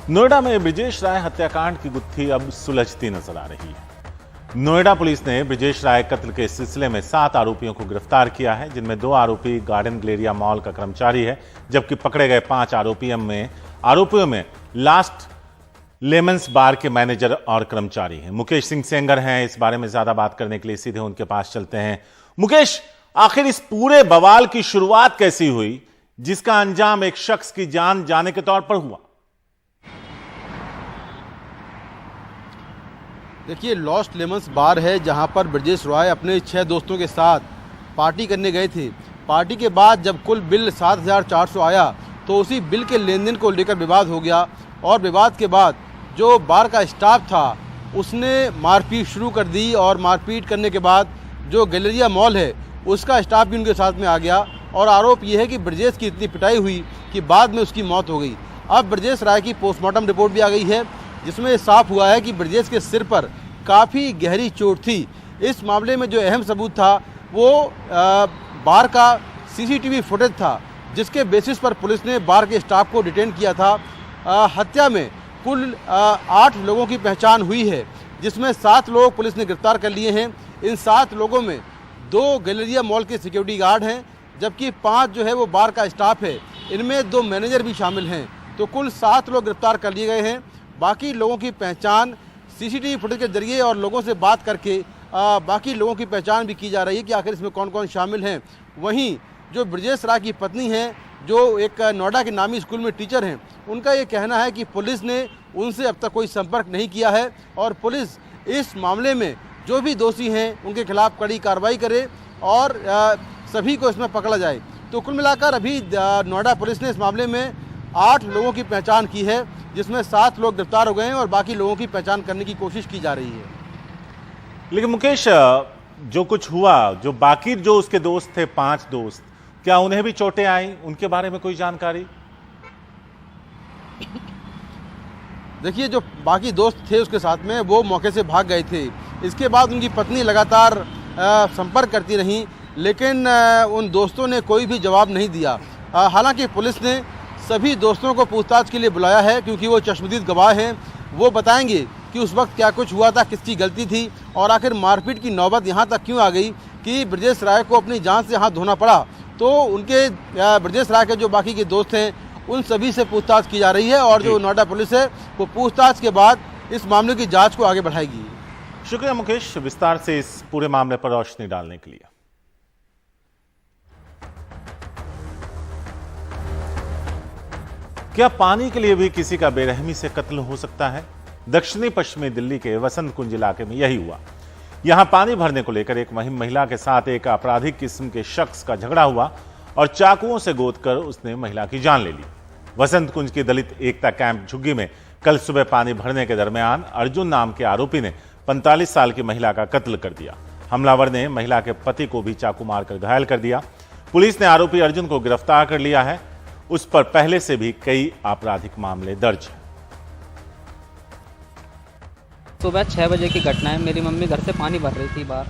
नोएडा में ब्रिजेश राय हत्याकांड की गुत्थी अब सुलझती नजर आ रही है। नोएडा पुलिस ने ब्रिजेश राय कत्ल के सिलसिले में 7 आरोपियों को गिरफ्तार किया है, जिनमें 2 आरोपी गार्डन ग्लेरिया मॉल का कर्मचारी है, जबकि पकड़े गए 5 आरोपियों में लास्ट लेमन्स बार के मैनेजर और कर्मचारी हैं। मुकेश सिंह सेंगर हैं, इस बारे में ज्यादा बात करने के लिए सीधे उनके पास चलते हैं। मुकेश, आखिर इस पूरे बवाल की शुरुआत कैसी हुई, जिसका अंजाम एक शख्स की जान जाने के तौर पर हुआ? देखिए, लॉस्ट लेमन्स बार है जहां पर ब्रिजेश रॉय अपने 6 दोस्तों के साथ पार्टी करने गए थे। पार्टी के बाद जब कुल बिल 7,400 आया तो उसी बिल के लेन देन को लेकर विवाद हो गया, और विवाद के बाद जो बार का स्टाफ था उसने मारपीट शुरू कर दी, और मारपीट करने के बाद जो गैलेरिया मॉल है उसका स्टाफ भी उनके साथ में आ गया। और आरोप यह है कि ब्रिजेश की इतनी पिटाई हुई कि बाद में उसकी मौत हो गई। अब ब्रिजेश राय की पोस्टमार्टम रिपोर्ट भी आ गई है, जिसमें साफ हुआ है कि ब्रिजेश के सिर पर काफ़ी गहरी चोट थी। इस मामले में जो अहम सबूत था वो बार का सीसीटीवी फुटेज था, जिसके बेसिस पर पुलिस ने बार के स्टाफ को डिटेन किया था। हत्या में कुल 8 लोगों की पहचान हुई है, जिसमें 7 लोग पुलिस ने गिरफ्तार कर लिए हैं। इन 7 लोगों में 2 गैलेरिया मॉल के सिक्योरिटी गार्ड हैं, जबकि 5 जो है वो बार का स्टाफ है। इनमें 2 मैनेजर भी शामिल हैं। तो कुल 7 लोग गिरफ्तार कर लिए गए हैं। बाकी लोगों की पहचान सीसीटीवी फुटेज के जरिए और लोगों से बात करके बाकी लोगों की पहचान भी की जा रही है कि आखिर इसमें कौन कौन शामिल हैं। वहीं जो ब्रिजेश राय की पत्नी हैं, जो एक नोएडा के नामी स्कूल में टीचर हैं, उनका ये कहना है कि पुलिस ने उनसे अब तक कोई संपर्क नहीं किया है, और पुलिस इस मामले में जो भी दोषी हैं उनके खिलाफ कड़ी कार्रवाई करे और सभी को इसमें पकड़ा जाए। तो कुल मिलाकर अभी नोएडा पुलिस ने इस मामले में 8 लोगों की पहचान की है, जिसमें 7 लोग गिरफ्तार हो गए हैं और बाकी लोगों की पहचान करने की कोशिश की जा रही है। लेकिन मुकेश, जो कुछ हुआ, जो बाकी जो उसके दोस्त थे, 5 दोस्त, क्या उन्हें भी चोटें आई? उनके बारे में कोई जानकारी? देखिए, जो बाकी दोस्त थे उसके साथ में, वो मौके से भाग गए थे। इसके बाद उनकी पत्नी लगातार संपर्क करती रही, लेकिन उन दोस्तों ने कोई भी जवाब नहीं दिया। हालांकि पुलिस ने सभी दोस्तों को पूछताछ के लिए बुलाया है, क्योंकि वो चश्मदीद गवाह हैं। वो बताएंगे कि उस वक्त क्या कुछ हुआ था, किसकी गलती थी, और आखिर मारपीट की नौबत यहाँ तक क्यों आ गई कि ब्रिजेश राय को अपनी जान से हाथ धोना पड़ा। तो उनके ब्रिजेश राय के जो बाकी के दोस्त हैं उन सभी से पूछताछ की जा रही है, और जो नोएडा पुलिस है वो पूछताछ के बाद इस मामले की जाँच को आगे बढ़ाएगी। शुक्रिया मुकेश, विस्तार से इस पूरे मामले पर रोशनी डालने के लिए। क्या पानी के लिए भी किसी का बेरहमी से कत्ल हो सकता है? दक्षिणी पश्चिमी दिल्ली के वसंत कुंज इलाके में यही हुआ। यहां पानी भरने को लेकर एक महिला के साथ एक आपराधिक किस्म के शख्स का झगड़ा हुआ और चाकुओं से गोदकर उसने महिला की जान ले ली। वसंत कुंज की दलित एकता कैंप झुग्गी में कल सुबह पानी भरने के दरमियान अर्जुन नाम के आरोपी ने 45 साल की महिला का कत्ल कर दिया। हमलावर ने महिला के पति को भी चाकू मारकर घायल कर दिया। पुलिस ने आरोपी अर्जुन को गिरफ्तार कर लिया है। उस पर पहले से भी कई आपराधिक मामले दर्ज हैं। सुबह 6 बजे की घटना है। मेरी मम्मी घर से पानी भर रही थी बाहर,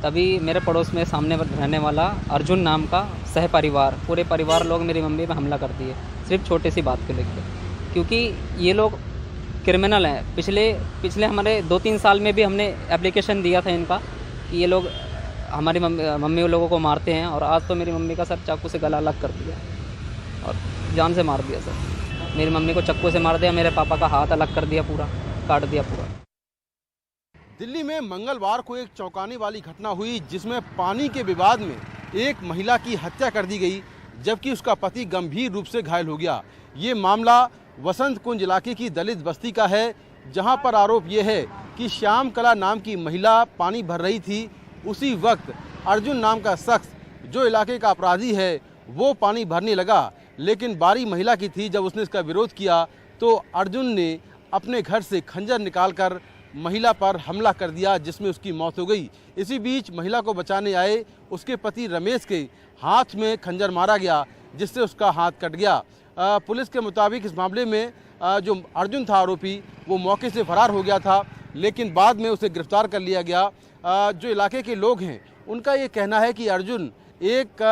तभी मेरे पड़ोस में सामने रहने वाला अर्जुन नाम का सह परिवार, पूरे परिवार लोग मेरी मम्मी पे हमला कर दिए, सिर्फ छोटी सी बात को लेकर। क्योंकि ये लोग क्रिमिनल हैं। पिछले हमारे 2-3 साल में भी हमने एप्लीकेशन दिया था इनका कि ये लोग हमारी मम्मी लोगों को मारते हैं, और आज तो मेरी मम्मी का सर चाकू से गला अलग कर दिया और जान से मार दिया। सर मेरी मम्मी को चाकू से मार दिया, मेरे पापा का हाथ अलग कर दिया, पूरा काट दिया पूरा। दिल्ली में मंगलवार को एक चौंकाने वाली घटना हुई, जिसमें पानी के विवाद में एक महिला की हत्या कर दी गई, जबकि उसका पति गंभीर रूप से घायल हो गया। ये मामला वसंत कुंज इलाके की दलित बस्ती का है, जहां पर आरोप यह है कि श्याम कला नाम की महिला पानी भर रही थी। उसी वक्त अर्जुन नाम का शख्स, जो इलाके का अपराधी है, वो पानी भरने लगा, लेकिन बारी महिला की थी। जब उसने इसका विरोध किया तो अर्जुन ने अपने घर से खंजर निकालकर महिला पर हमला कर दिया, जिसमें उसकी मौत हो गई। इसी बीच महिला को बचाने आए उसके पति रमेश के हाथ में खंजर मारा गया, जिससे उसका हाथ कट गया। पुलिस के मुताबिक इस मामले में जो अर्जुन था आरोपी, वो मौके से फरार हो गया था, लेकिन बाद में उसे गिरफ्तार कर लिया गया। जो इलाके के लोग हैं उनका ये कहना है कि अर्जुन एक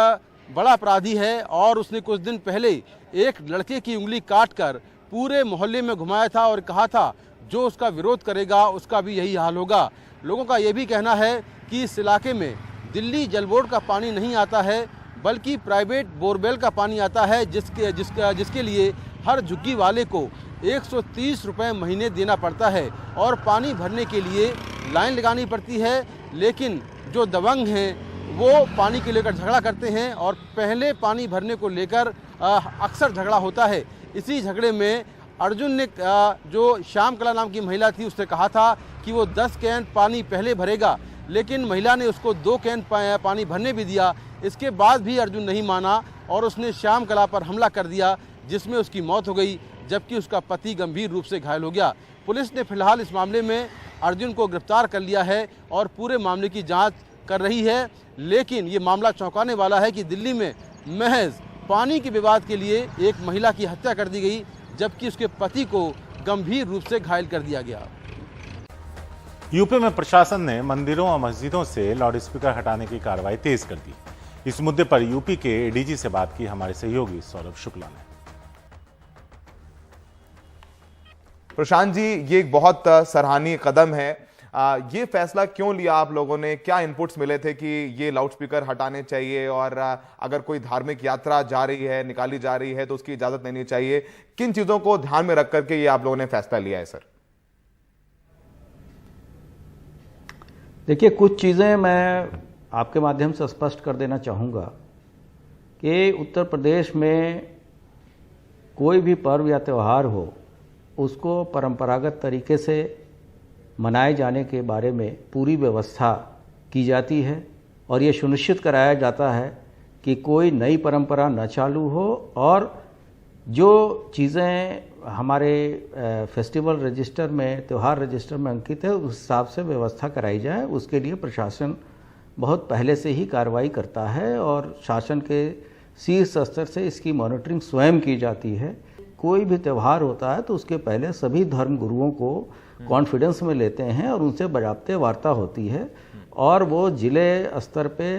बड़ा अपराधी है, और उसने कुछ दिन पहले एक लड़के की उंगली काटकर पूरे मोहल्ले में घुमाया था और कहा था जो उसका विरोध करेगा उसका भी यही हाल होगा। लोगों का ये भी कहना है कि इस इलाके में दिल्ली जल बोर्ड का पानी नहीं आता है, बल्कि प्राइवेट बोरवेल का पानी आता है, जिसके लिए हर झुग्गी वाले को 130 रुपये महीने देना पड़ता है और पानी भरने के लिए लाइन लगानी पड़ती है। लेकिन जो दबंग हैं वो पानी के लेकर झगड़ा करते हैं और पहले पानी भरने को लेकर अक्सर झगड़ा होता है। इसी झगड़े में अर्जुन ने जो श्याम कला नाम की महिला थी उससे कहा था कि वो 10 कैन पानी पहले भरेगा, लेकिन महिला ने उसको 2 कैन पानी भरने भी दिया। इसके बाद भी अर्जुन नहीं माना और उसने श्याम कला पर हमला कर दिया, जिसमें उसकी मौत हो गई, जबकि उसका पति गंभीर रूप से घायल हो गया। पुलिस ने फिलहाल इस मामले में अर्जुन को गिरफ्तार कर लिया है और पूरे मामले की जांच कर रही है। लेकिन ये मामला चौंकाने वाला है कि दिल्ली में महज पानी के विवाद के लिए एक महिला की हत्या कर दी गई, जबकि उसके पति को गंभीर रूप से घायल कर दिया गया। यूपी में प्रशासन ने मंदिरों और मस्जिदों से लाउडस्पीकर हटाने की कार्रवाई तेज कर दी। इस मुद्दे पर यूपी के एडीजी से बात की हमारे सहयोगी सौरभ शुक्ला ने। प्रशांत जी, ये एक बहुत सराहनीय कदम है। ये फैसला क्यों लिया आप लोगों ने? क्या इनपुट्स मिले थे कि ये लाउडस्पीकर हटाने चाहिए और अगर कोई धार्मिक यात्रा जा रही है, निकाली जा रही है तो उसकी इजाजत लेनी चाहिए? किन चीजों को ध्यान में रख करके ये आप लोगों ने फैसला लिया है सर? देखिए, कुछ चीज़ें मैं आपके माध्यम से स्पष्ट कर देना चाहूँगा कि उत्तर प्रदेश में कोई भी पर्व या त्यौहार हो, उसको परंपरागत तरीके से मनाए जाने के बारे में पूरी व्यवस्था की जाती है और ये सुनिश्चित कराया जाता है कि कोई नई परंपरा न चालू हो और जो चीज़ें हमारे फेस्टिवल रजिस्टर में, त्यौहार रजिस्टर में अंकित है, उस हिसाब से व्यवस्था कराई जाए। उसके लिए प्रशासन बहुत पहले से ही कार्रवाई करता है और शासन के शीर्ष स्तर से इसकी मॉनिटरिंग स्वयं की जाती है। कोई भी त्यौहार होता है तो उसके पहले सभी धर्म गुरुओं को कॉन्फिडेंस में लेते हैं और उनसे बाकायदा वार्ता होती है और वो जिले स्तर पे,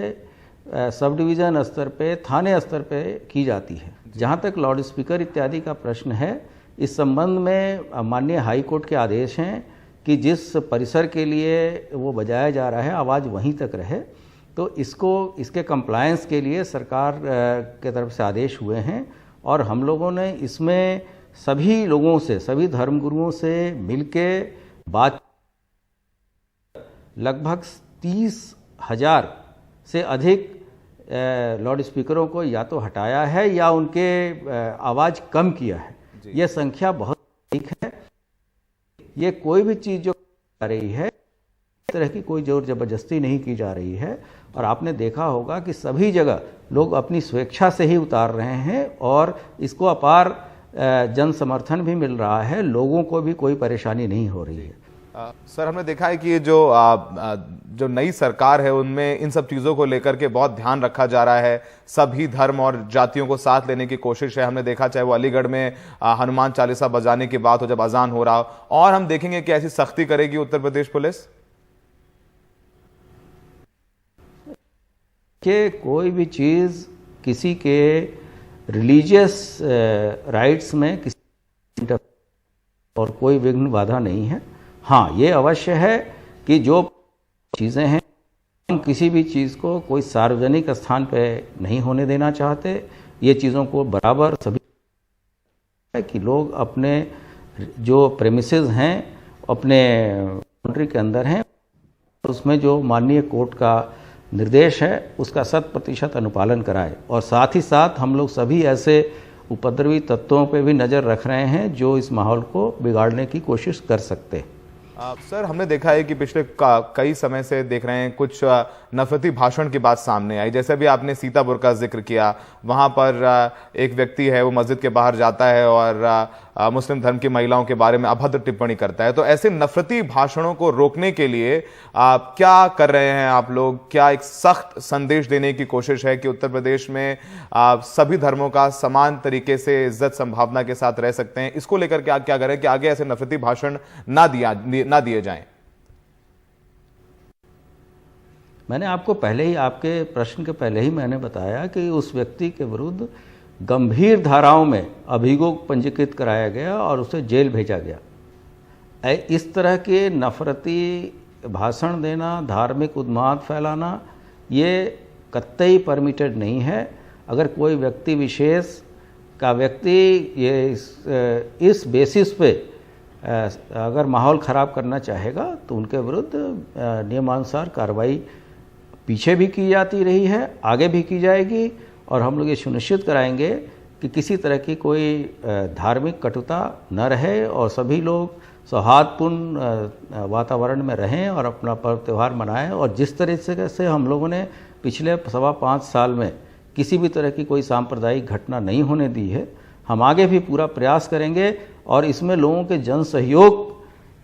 सब डिवीज़न स्तर पे, थाने स्तर पे की जाती है। जहाँ तक लाउड स्पीकर इत्यादि का प्रश्न है, इस संबंध में माननीय हाई कोर्ट के आदेश हैं कि जिस परिसर के लिए वो बजाया जा रहा है आवाज़ वहीं तक रहे। तो इसके कंप्लायंस के लिए सरकार के तरफ से आदेश हुए हैं और हम लोगों ने इसमें सभी लोगों से, सभी धर्मगुरुओं से मिलके बात, लगभग 30,000 से अधिक लाउड स्पीकरों को या तो हटाया है या उनके आवाज़ कम किया है। ये संख्या बहुत अधिक है। ये कोई भी चीज़ जो आ रही है, इस तरह की कोई जोर जबरदस्ती नहीं की जा रही है और आपने देखा होगा कि सभी जगह लोग अपनी स्वेच्छा से ही उतार रहे हैं और इसको अपार जन समर्थन भी मिल रहा है। लोगों को भी कोई परेशानी नहीं हो रही है। सर, हमने देखा है कि जो नई सरकार है उनमें इन सब चीज़ों को लेकर के बहुत ध्यान रखा जा रहा है। सभी धर्म और जातियों को साथ लेने की कोशिश है। हमने देखा चाहे वो अलीगढ़ में हनुमान चालीसा बजाने की बात हो जब अजान हो रहा हो, और हम देखेंगे कि ऐसी सख्ती करेगी उत्तर प्रदेश पुलिस कि कोई भी चीज़ किसी के रिलीजियस राइट्स में किसी और कोई विघ्न बाधा नहीं है। हाँ, ये अवश्य है कि जो चीज़ें हैं, हम किसी भी चीज़ को कोई सार्वजनिक स्थान पे नहीं होने देना चाहते। ये चीज़ों को बराबर सभी है कि लोग अपने जो प्रेमिसेस हैं अपने बाउंड्री के अंदर हैं, उसमें जो माननीय कोर्ट का निर्देश है उसका 100% अनुपालन कराए। और साथ ही साथ हम लोग सभी ऐसे उपद्रवी तत्वों पे भी नज़र रख रहे हैं जो इस माहौल को बिगाड़ने की कोशिश कर सकते हैं। सर, हमने देखा है कि पिछले कई समय से देख रहे हैं कुछ नफरती भाषण की बात सामने आई। जैसे भी आपने सीतापुर का जिक्र किया, वहां पर एक व्यक्ति है वो मस्जिद के बाहर जाता है और मुस्लिम धर्म की महिलाओं के बारे में अभद्र टिप्पणी करता है। तो ऐसे नफरती भाषणों को रोकने के लिए क्या कर रहे हैं आप लोग? क्या एक सख्त संदेश देने की कोशिश है कि उत्तर प्रदेश में सभी धर्मों का समान तरीके से इज्जत संभावना के साथ रह सकते हैं? इसको लेकर क्या क्या करें कि आगे ऐसे नफरती भाषण ना दिए जाएं? मैंने आपको पहले ही, आपके प्रश्न के पहले ही मैंने बताया कि उस व्यक्ति के विरुद्ध गंभीर धाराओं में अभियोग पंजीकृत कराया गया और उसे जेल भेजा गया। इस तरह के नफरती भाषण देना, धार्मिक उन्माद फैलाना, ये कतई परमिटेड नहीं है। अगर कोई व्यक्ति विशेष का व्यक्ति ये इस बेसिस पे अगर माहौल ख़राब करना चाहेगा तो उनके विरुद्ध नियमानुसार कार्रवाई पीछे भी की जाती रही है, आगे भी की जाएगी। और हम लोग ये सुनिश्चित कराएंगे कि किसी तरह की कोई धार्मिक कटुता न रहे और सभी लोग सौहार्दपूर्ण वातावरण में रहें और अपना पर्व त्यौहार मनाएं। और जिस तरीके से हम लोगों ने पिछले 5.25 साल में किसी भी तरह की कोई सांप्रदायिक घटना नहीं होने दी है, हम आगे भी पूरा प्रयास करेंगे और इसमें लोगों के जन सहयोग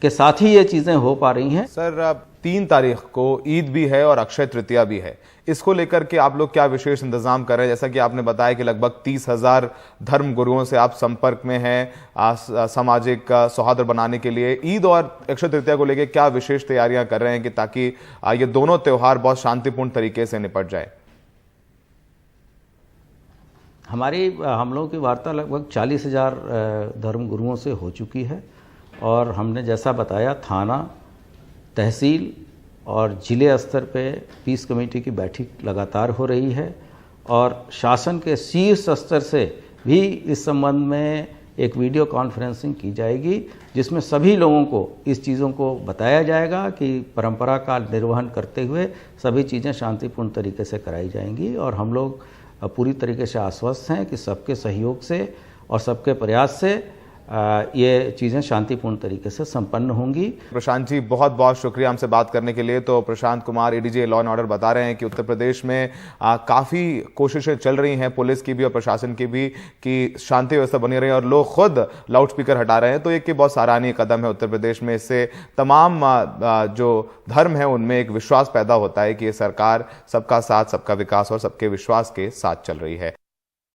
के साथ ही ये चीज़ें हो पा रही हैं। सर, 3 तारीख को ईद भी है और अक्षय तृतीया भी है, इसको लेकर के आप लोग क्या विशेष इंतजाम कर रहे हैं? जैसा कि आपने बताया कि लगभग 30,000 धर्म गुरुओं से आप संपर्क में हैं सामाजिक सौहार्द बनाने के लिए। ईद और अक्षय तृतीया को लेकर क्या विशेष तैयारियां कर रहे हैं कि ताकि ये दोनों त्यौहार बहुत शांतिपूर्ण तरीके से निपट जाए? हम लोगों की वार्ता लगभग 40,000 धर्म गुरुओं से हो चुकी है और हमने जैसा बताया थाना, तहसील और जिले स्तर पे पीस कमेटी की बैठक लगातार हो रही है और शासन के शीर्ष स्तर से भी इस संबंध में एक वीडियो कॉन्फ्रेंसिंग की जाएगी, जिसमें सभी लोगों को इस चीज़ों को बताया जाएगा कि परंपरा का निर्वहन करते हुए सभी चीज़ें शांतिपूर्ण तरीके से कराई जाएंगी। और हम लोग पूरी तरीके से आश्वस्त हैं कि सबके सहयोग से और सबके प्रयास से ये चीज़ें शांतिपूर्ण तरीके से संपन्न होंगी। प्रशांत जी, बहुत बहुत शुक्रिया हमसे बात करने के लिए। तो Prashant Kumar, ADG law and order, बता रहे हैं कि उत्तर प्रदेश में काफ़ी कोशिशें चल रही हैं, पुलिस की भी और प्रशासन की भी, कि शांति व्यवस्था बनी रहे और लोग खुद लाउडस्पीकर हटा रहे हैं। तो एक बहुत सराहनीय कदम है उत्तर प्रदेश में। इससे तमाम जो धर्म है उनमें एक विश्वास पैदा होता है कि ये सरकार सबका साथ, सबका विकास और सबके विश्वास के साथ चल रही है।